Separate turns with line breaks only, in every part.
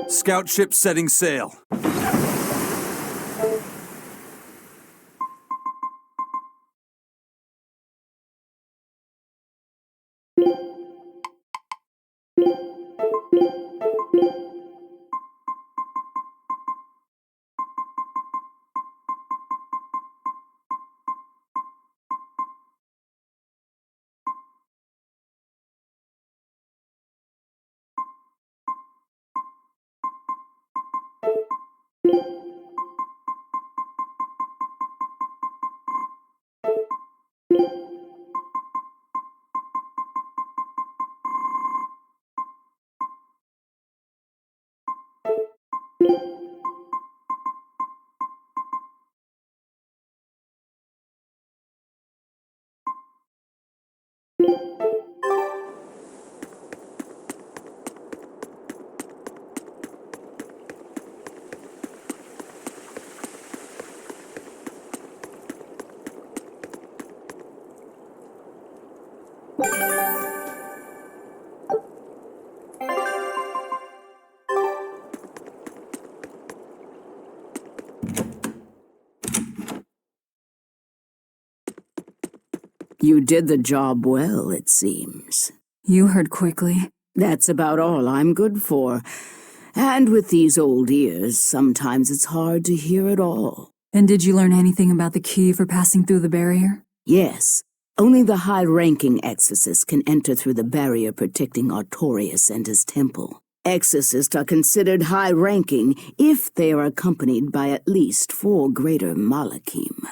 Scout ship setting sail.
You did the job well, it seems.
You heard quickly.
That's about all I'm good for. And with these old ears, sometimes it's hard to hear it all.
And did you learn anything about the key for passing through the barrier?
Yes. Only the high-ranking exorcists can enter through the barrier protecting Artorius and his temple. Exorcists are considered high-ranking if they are accompanied by at least 4 greater Malachim.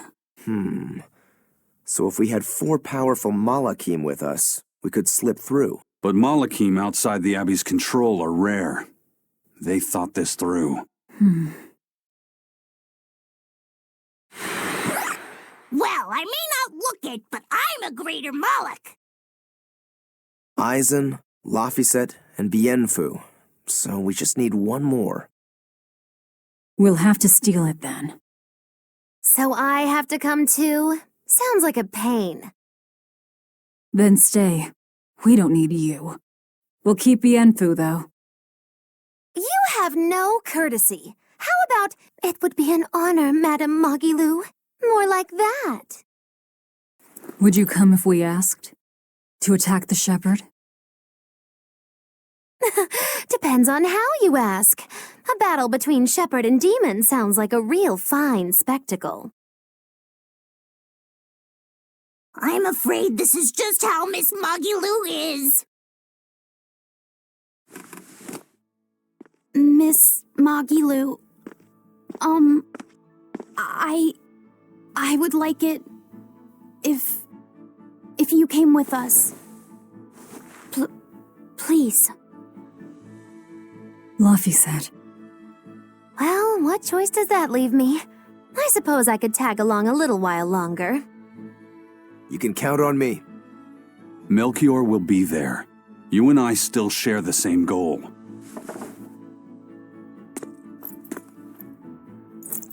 So if we had 4 powerful Malachim with us, we could slip through.
But Malachim outside the Abbey's control are rare. They thought this through.
Well, I may not look it, but I'm a greater Malach.
Eisen, Laphicet, and Bienfu. So we just need one more.
We'll have to steal it then.
So I have to come too? Sounds like a pain.
Then stay. We don't need you. We'll keep Bienfu, though.
You have no courtesy. How about, it would be an honor, Madame Magilou? More like that.
Would you come if we asked? To attack the shepherd?
Depends on how you ask. A battle between shepherd and demon sounds like a real fine spectacle. I'm afraid this is just how Miss Magilou is. Miss Magilou, I would like it if you came with us. Please.
Laphicet.
Well, what choice does that leave me? I suppose I could tag along a little while longer.
You can count on me.
Melchior will be there. You and I still share the same goal.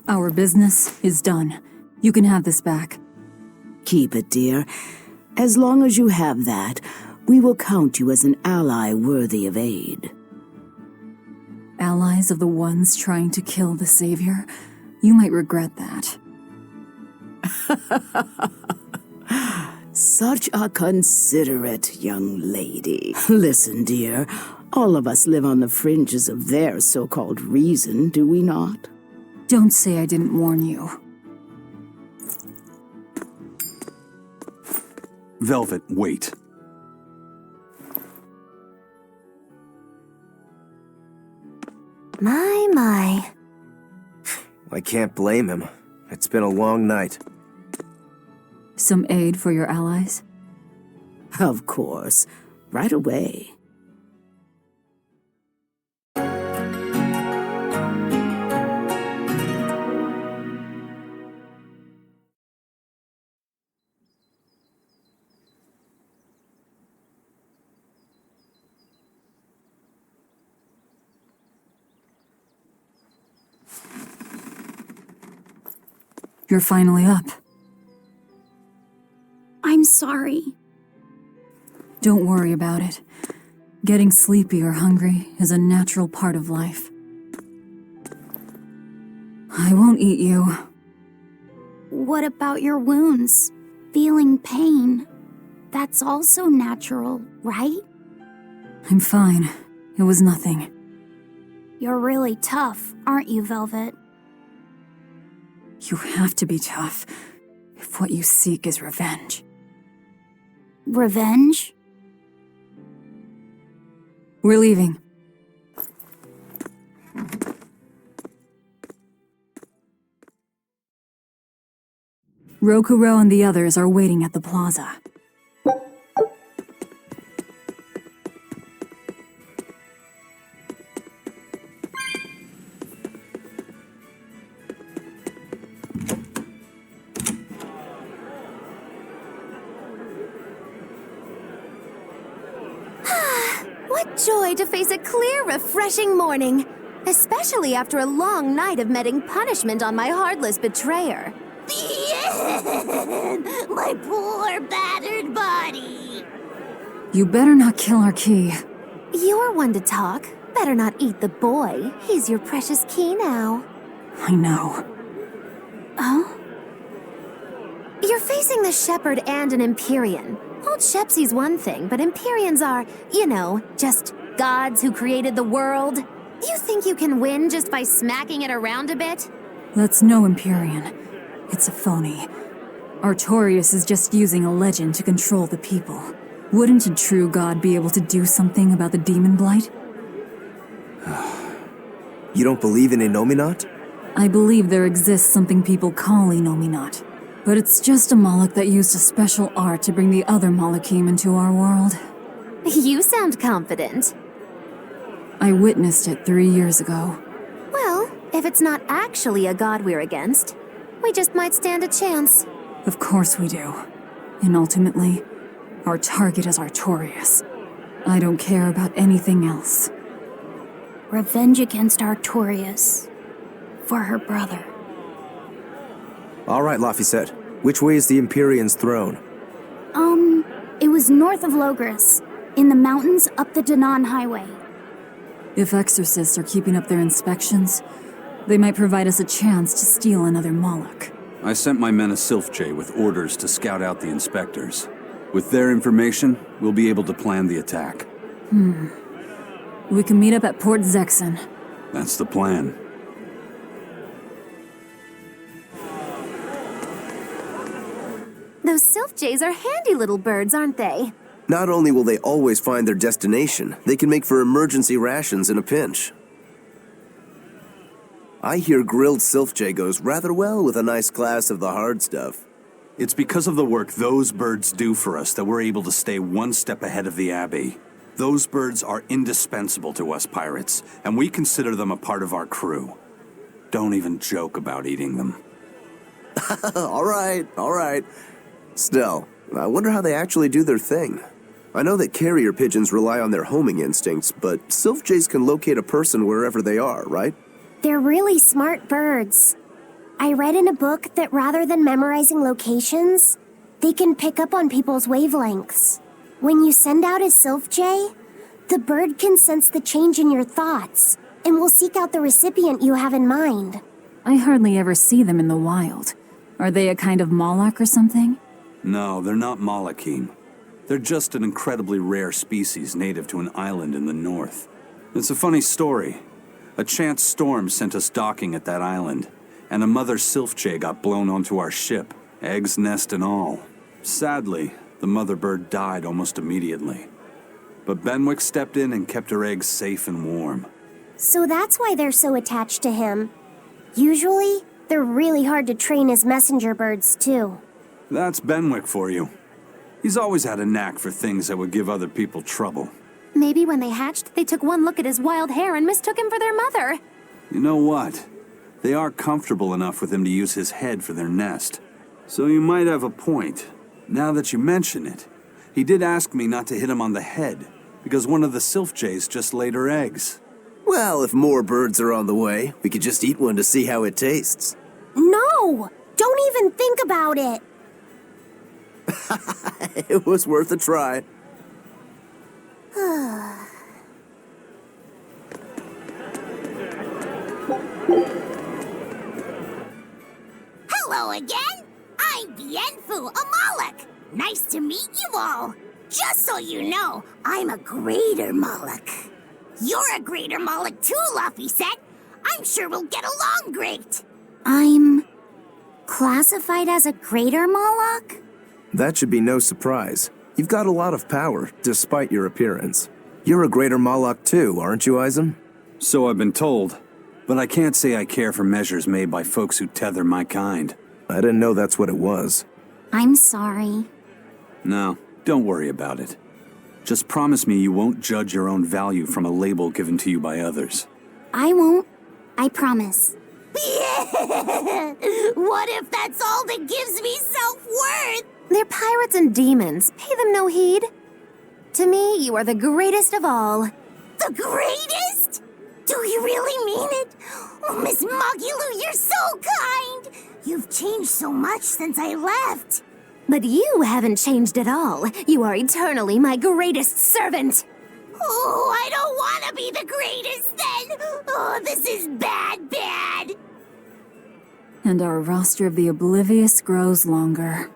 Our business is done. You can have this back.
Keep it, dear. As long as you have that, we will count you as an ally worthy of aid.
Allies of the ones trying to kill the Savior? You might regret that.
Such a considerate young lady. Listen, dear, all of us live on the fringes of their so-called reason, do we not?
Don't say I didn't warn you.
Velvet, wait.
My.
I can't blame him. It's been a long night.
Some aid for your allies?
Of course. Right away.
You're finally up.
I'm sorry.
Don't worry about it. Getting sleepy or hungry is a natural part of life. I won't eat you.
What about your wounds? Feeling pain? That's also natural, right?
I'm fine. It was nothing.
You're really tough, aren't you, Velvet?
You have to be tough if what you seek is revenge.
Revenge?
We're leaving. Rokuro and the others are waiting at the plaza.
What joy to face a clear, refreshing morning. Especially after a long night of meting punishment on my heartless betrayer.
My poor, battered body.
You better not kill our key.
You're one to talk. Better not eat the boy. He's your precious key now.
I know.
Oh? You're facing the Shepherd and an Empyrean. Old Shepsy's one thing, but Empyreans are, you know, just gods who created the world. You think you can win just by smacking it around a bit?
That's no Empyrean. It's a phony. Artorias is just using a legend to control the people. Wouldn't a true god be able to do something about the demon blight?
You don't believe in Inominat?
I believe there exists something people call Inominat. But it's just a Moloch that used a special art to bring the other Molochim into our world.
You sound confident.
I witnessed it 3 years ago.
Well, if it's not actually a god we're against, we just might stand a chance.
Of course we do. And ultimately, our target is Artorias. I don't care about anything else.
Revenge against Artorias. For her brother.
All right, Laphicet. Which way is the Empyrean's throne?
It was north of Logris, in the mountains up the Danan Highway.
If exorcists are keeping up their inspections, they might provide us a chance to steal another Moloch.
I sent my men a Sylph-J with orders to scout out the inspectors. With their information, we'll be able to plan the attack.
We can meet up at Port Zexon.
That's the plan.
Those Sylph-Jays are handy little birds, aren't they?
Not only will they always find their destination, they can make for emergency rations in a pinch. I hear grilled Sylph-J goes rather well with a nice glass of the hard stuff.
It's because of the work those birds do for us that we're able to stay one step ahead of the Abbey. Those birds are indispensable to us pirates, and we consider them a part of our crew. Don't even joke about eating them.
All right. Still, I wonder how they actually do their thing. I know that carrier pigeons rely on their homing instincts, but Sylph-Jays can locate a person wherever they are, right?
They're really smart birds. I read in a book that rather than memorizing locations, they can pick up on people's wavelengths. When you send out a Sylph-Jay, the bird can sense the change in your thoughts and will seek out the recipient you have in mind.
I hardly ever see them in the wild. Are they a kind of Moloch or something?
No, they're not Molochim. They're just an incredibly rare species native to an island in the north. It's a funny story. A chance storm sent us docking at that island, and a mother Sylph-Jay got blown onto our ship, eggs, nest, and all. Sadly, the mother bird died almost immediately. But Benwick stepped in and kept her eggs safe and warm.
So that's why they're so attached to him. Usually, they're really hard to train as messenger birds, too.
That's Benwick for you. He's always had a knack for things that would give other people trouble.
Maybe when they hatched, they took one look at his wild hair and mistook him for their mother.
You know what? They are comfortable enough with him to use his head for their nest. So you might have a point. Now that you mention it, he did ask me not to hit him on the head, because one of the Sylph-Jays just laid her eggs.
Well, if more birds are on the way, we could just eat one to see how it tastes.
No! Don't even think about it.
It was worth a try.
Hello again. I'm Bienfu Amalek. Nice to meet you all. Just so you know, I'm a greater Moloch. You're a greater Moloch too, Laphicet. I'm sure we'll get along great.
I'm classified as a greater Moloch?
That should be no surprise. You've got a lot of power, despite your appearance. You're a greater Moloch too, aren't you, Eisen?
So I've been told, but I can't say I care for measures made by folks who tether my kind.
I didn't know that's what it was.
I'm sorry.
No, don't worry about it. Just promise me you won't judge your own value from a label given to you by others.
I won't. I promise.
What if that's all that gives me self-worth?
They're pirates and demons. Pay them no heed. To me, you are the greatest of all.
The greatest? Do you really mean it? Oh, Miss Magulu, you're so kind. You've changed so much since I left.
But you haven't changed at all. You are eternally my greatest servant.
Oh, I don't want to be the greatest then. Oh, this is bad.
And our roster of the oblivious grows longer.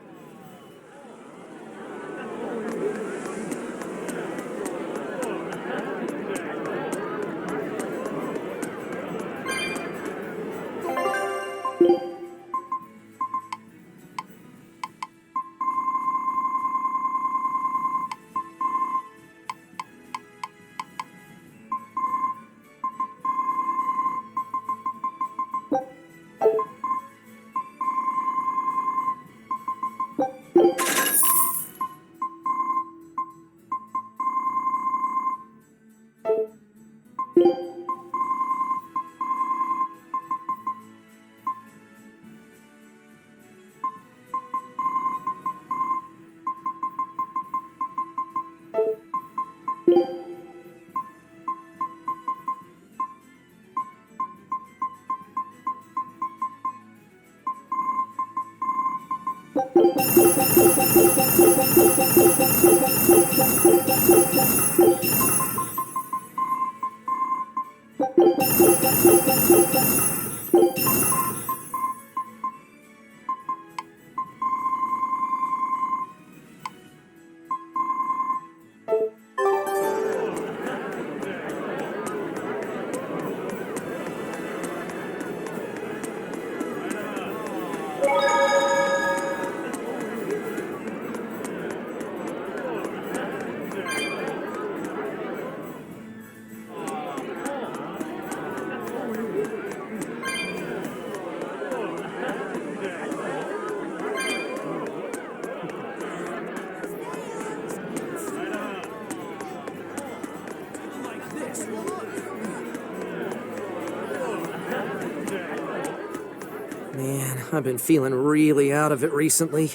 Man, I've been feeling really out of it recently.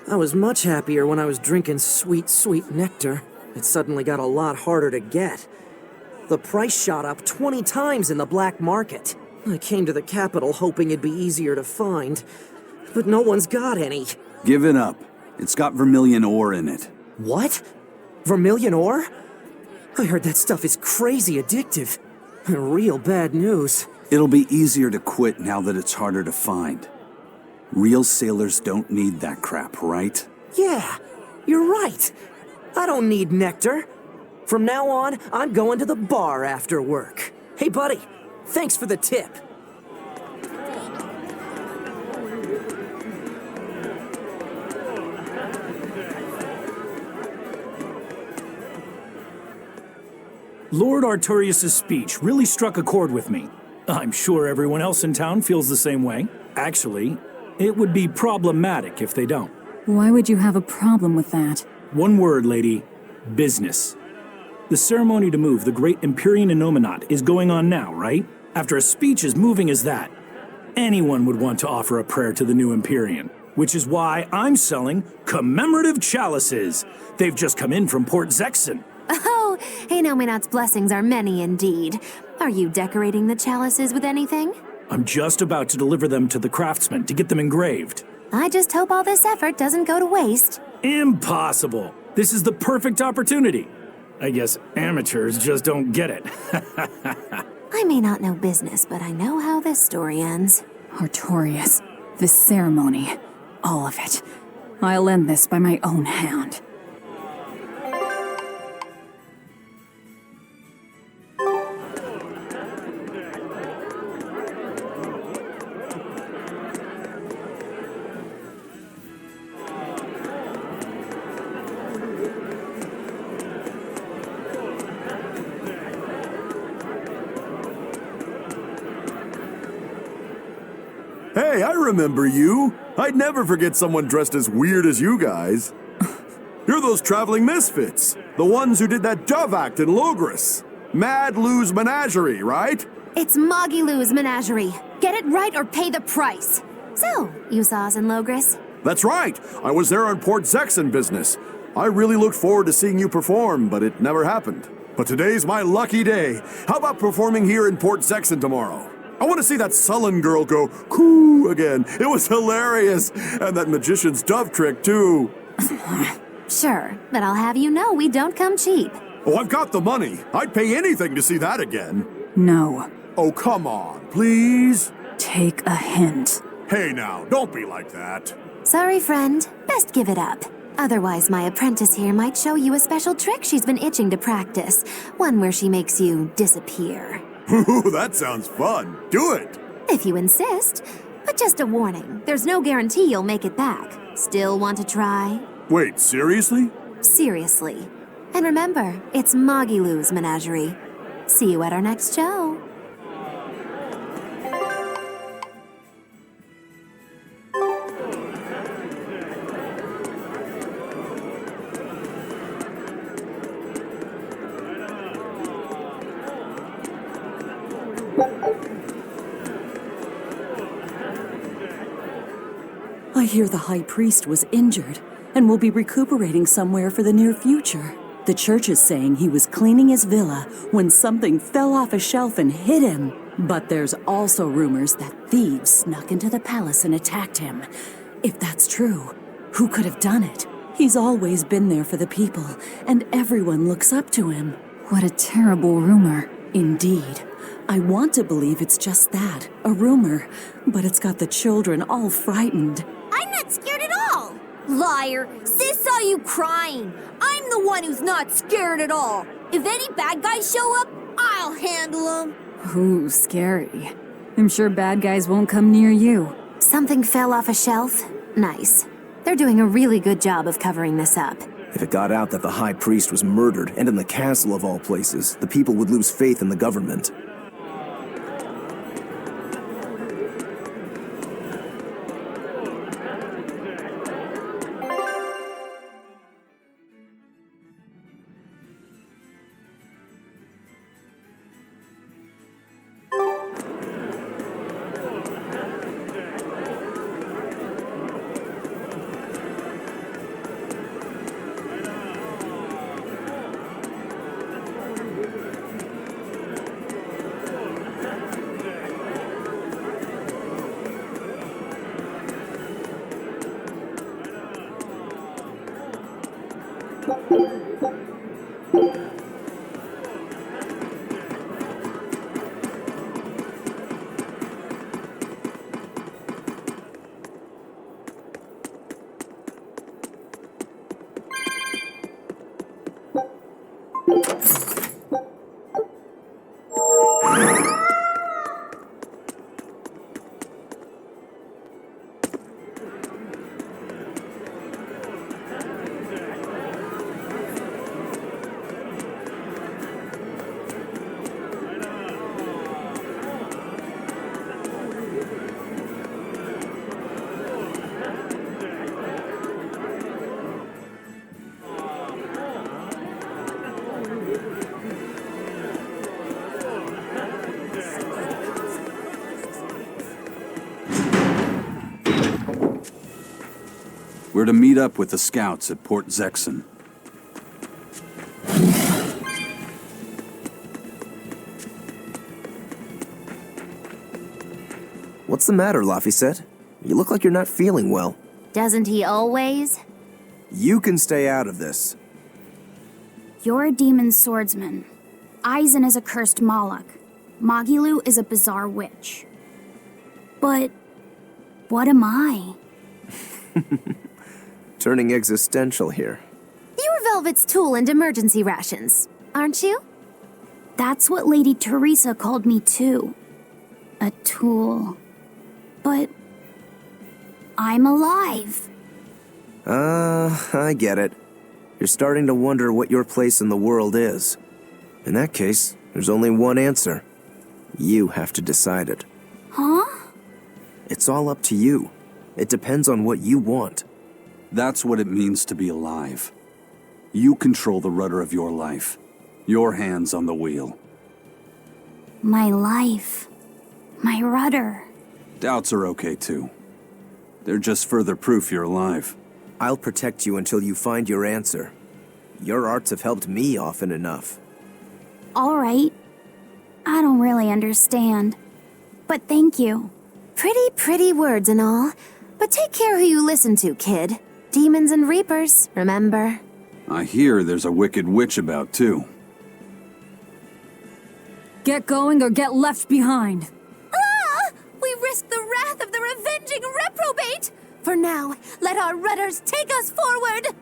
I was much happier when I was drinking sweet, sweet nectar. It suddenly got a lot harder to get. The price shot up 20 times in the black market. I came to the capital hoping it'd be easier to find, but no one's got any.
Give it up. It's got vermilion ore in it.
What? Vermilion ore? I heard that stuff is crazy addictive. Real bad news.
It'll be easier to quit now that it's harder to find. Real sailors don't need that crap, right?
Yeah, you're right. I don't need nectar. From now on, I'm going to the bar after work. Hey, buddy, thanks for the tip.
Lord Artorius' speech really struck a chord with me. I'm sure everyone else in town feels the same way. Actually, it would be problematic if they don't.
Why would you have a problem with that?
One word, lady. Business. The ceremony to move the great Empyrean Inomata is going on now, right? After a speech as moving as that, anyone would want to offer a prayer to the new Empyrean, which is why I'm selling commemorative chalices. They've just come in from Port Zexon.
Oh, Inominat's blessings are many indeed. Are you decorating the chalices with anything?
I'm just about to deliver them to the craftsman to get them engraved.
I just hope all this effort doesn't go to waste.
Impossible! This is the perfect opportunity. I guess amateurs just don't get it.
I may not know business, but I know how this story ends.
Artorias, this ceremony, all of it. I'll end this by my own hand.
Hey, I remember you. I'd never forget someone dressed as weird as you guys. You're those traveling misfits. The ones who did that dove act in Logris. Mad Lou's Menagerie, right?
It's Moggy Lou's Menagerie. Get it right or pay the price. So, you saw us in Logris?
That's right. I was there on Port Zexon business. I really looked forward to seeing you perform, but it never happened. But today's my lucky day. How about performing here in Port Zexon tomorrow? I want to see that sullen girl go coo again. It was hilarious. And that magician's dove trick, too.
Sure, but I'll have you know we don't come cheap.
Oh, I've got the money. I'd pay anything to see that again.
No.
Oh, come on, please.
Take a hint.
Hey now, don't be like that.
Sorry, friend. Best give it up. Otherwise, my apprentice here might show you a special trick she's been itching to practice. One where she makes you disappear.
Ooh, that sounds fun. Do it.
If you insist. But just a warning, there's no guarantee you'll make it back. Still want to try?
Wait, seriously?
Seriously. And remember, it's Moggy Lou's Menagerie. See you at our next show.
I hear the High Priest was injured and will be recuperating somewhere for the near future. The church is saying he was cleaning his villa when something fell off a shelf and hit him. But there's also rumors that thieves snuck into the palace and attacked him. If that's true, who could have done it? He's always been there for the people, and everyone looks up to him.
What a terrible rumor.
Indeed. I want to believe it's just that, a rumor, but it's got the children all frightened.
I'm not scared at all! Liar! Sis saw you crying! I'm the one who's not scared at all! If any bad guys show up, I'll handle them!
Ooh, scary. I'm sure bad guys won't come near you.
Something fell off a shelf? Nice. They're doing a really good job of covering this up.
If it got out that the High Priest was murdered, and in the castle of all places, the people would lose faith in the government.
We're to meet up with the scouts at Port Zexon.
What's the matter, Laphicet? You look like you're not feeling well.
Doesn't he always?
You can stay out of this.
You're a demon swordsman. Aizen is a cursed Moloch. Magilu is a bizarre witch. But what am I?
Turning existential here.
You're Velvet's tool and emergency rations, aren't you?
That's what Lady Teresa called me too. A tool. But I'm alive.
I get it. You're starting to wonder what your place in the world is. In that case, there's only one answer. You have to decide it.
Huh?
It's all up to you. It depends on what you want.
That's what it means to be alive. You control the rudder of your life. Your hands on the wheel.
My life. My rudder.
Doubts are okay too. They're just further proof you're alive.
I'll protect you until you find your answer. Your arts have helped me often enough.
All right. I don't really understand. But thank you.
Pretty words and all. But take care who you listen to, kid. Demons and reapers, remember?
I hear there's a wicked witch about too.
Get going or get left behind.
Ah! We risk the wrath of the revenging reprobate! For now, let our rudders take us forward!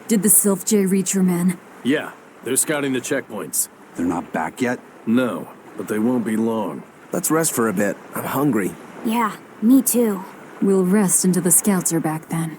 Did the Sylph J reach your men?
Yeah, they're scouting the checkpoints.
They're not back yet?
No, but they won't be long.
Let's rest for a bit. I'm hungry.
Yeah, me too.
We'll rest until the scouts are back then.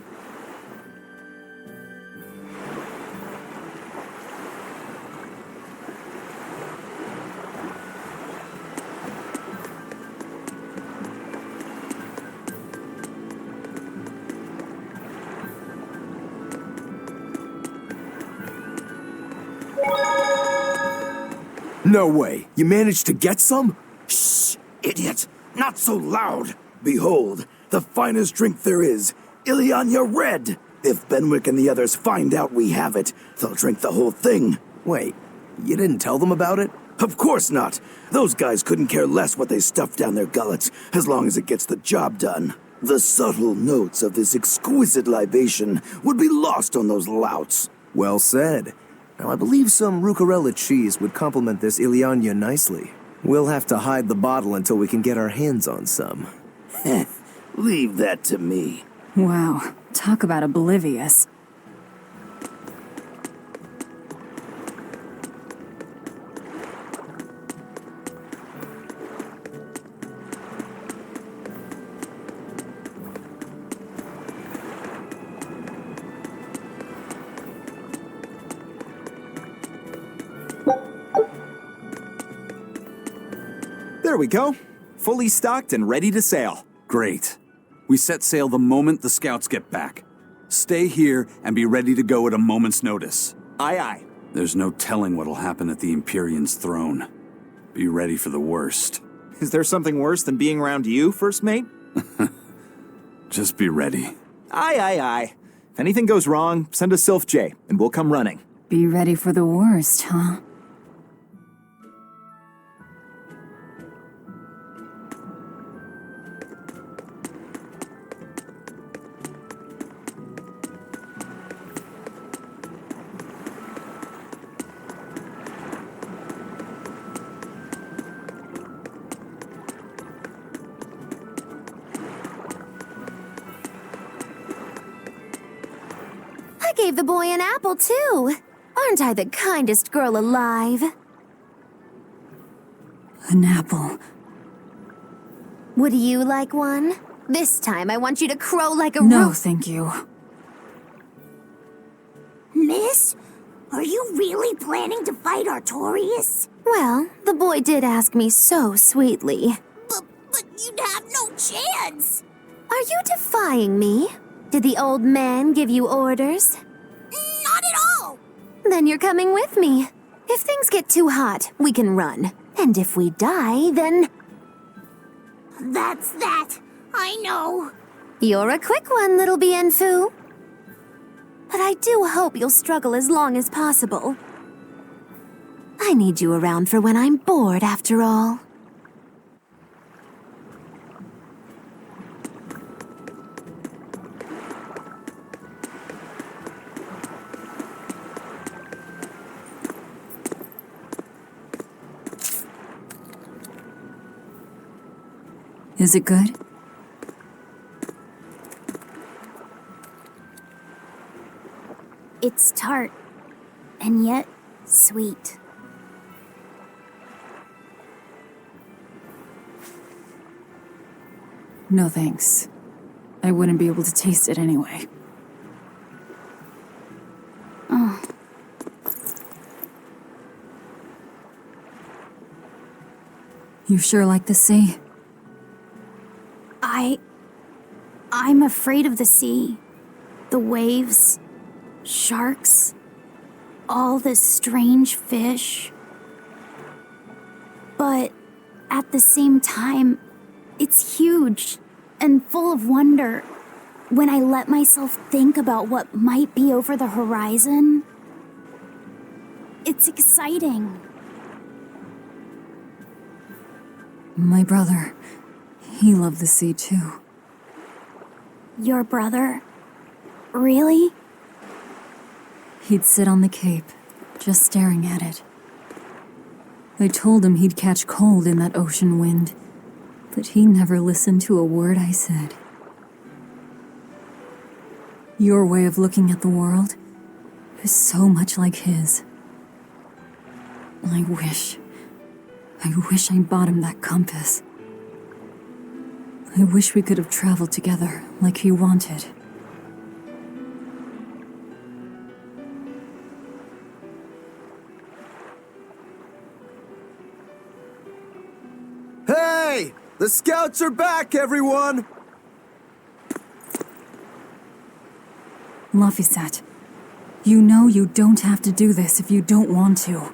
No way. You managed to get some? Shh, idiot. Not so loud. Behold, the finest drink there is, Ileana Red. If Benwick and the others find out we have it, they'll drink the whole thing.
Wait, you didn't tell them about it?
Of course not. Those guys couldn't care less what they stuff down their gullets, as long as it gets the job done. The subtle notes of this exquisite libation would be lost on those louts.
Well said. Now, I believe some Rucarella cheese would complement this Ileana nicely. We'll have to hide the bottle until we can get our hands on some.
Leave that to me.
Wow, talk about oblivious.
There we go. Fully stocked and ready to sail.
Great. We set sail the moment the scouts get back. Stay here and be ready to go at a moment's notice.
Aye, aye.
There's no telling what'll happen at the Empyrean's throne. Be ready for the worst.
Is there something worse than being around you, First Mate?
Just be ready.
Aye, aye, aye. If anything goes wrong, send a Sylph J, and we'll come running.
Be ready for the worst, huh?
I gave the boy an apple, too. Aren't I the kindest girl alive?
An apple.
Would you like one? This time I want you to crow like a
No,
roo-
thank you.
Miss, are you really planning to fight Artorias?
Well, the boy did ask me so sweetly.
But you'd have no chance.
Are you defying me? Did the old man give you orders?
Not at all.
Then you're coming with me. If things get too hot, we can run. And if we die, then...
That's that. I know.
You're a quick one, little Bienfu. But I do hope you'll struggle as long as possible. I need you around for when I'm bored, after all.
Is it good?
It's tart, and yet sweet.
No thanks. I wouldn't be able to taste it anyway.
Oh.
You sure like the sea?
I'm afraid of the sea. The waves, sharks, all this strange fish. But at the same time, it's huge and full of wonder. When I let myself think about what might be over the horizon, it's exciting.
My brother, he loved the sea too.
Your brother? Really?
He'd sit on the cape, just staring at it. I told him he'd catch cold in that ocean wind, but he never listened to a word I said. Your way of looking at the world is so much like his. I wish I bought him that compass. I wish we could have traveled together like he wanted.
Hey! The scouts are back, everyone!
Laphicet, you know you don't have to do this if you don't want to.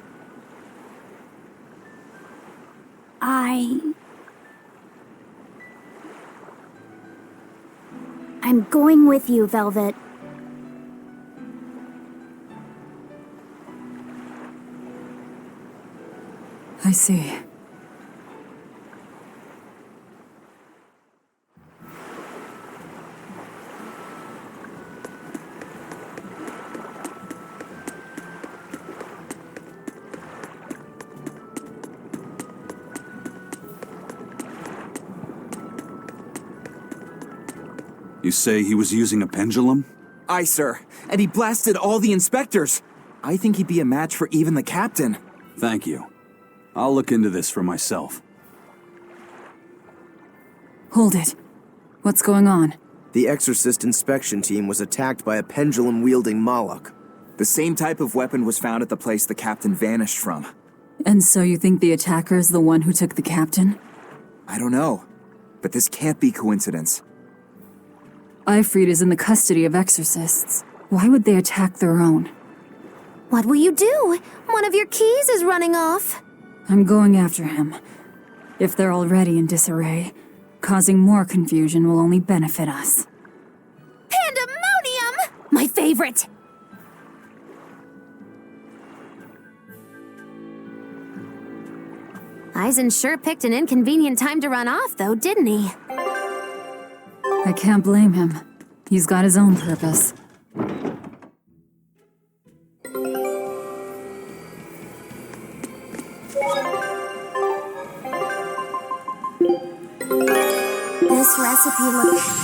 I'm going with you, Velvet.
I see.
You say he was using a pendulum?
Aye, sir. And he blasted all the inspectors. I think he'd be a match for even the captain.
Thank you. I'll look into this for myself.
Hold it. What's going on?
The Exorcist inspection team was attacked by a pendulum-wielding Moloch.
The same type of weapon was found at the place the captain vanished from.
And so you think the attacker is the one who took the captain?
I don't know, but this can't be coincidence.
Ifrit is in the custody of exorcists. Why would they attack their own?
What will you do? One of your keys is running off.
I'm going after him. If they're already in disarray, causing more confusion will only benefit us.
Pandemonium! My favorite! Eisen sure picked an inconvenient time to run off, though, didn't he?
I can't blame him. He's got his own purpose.
This recipe looks...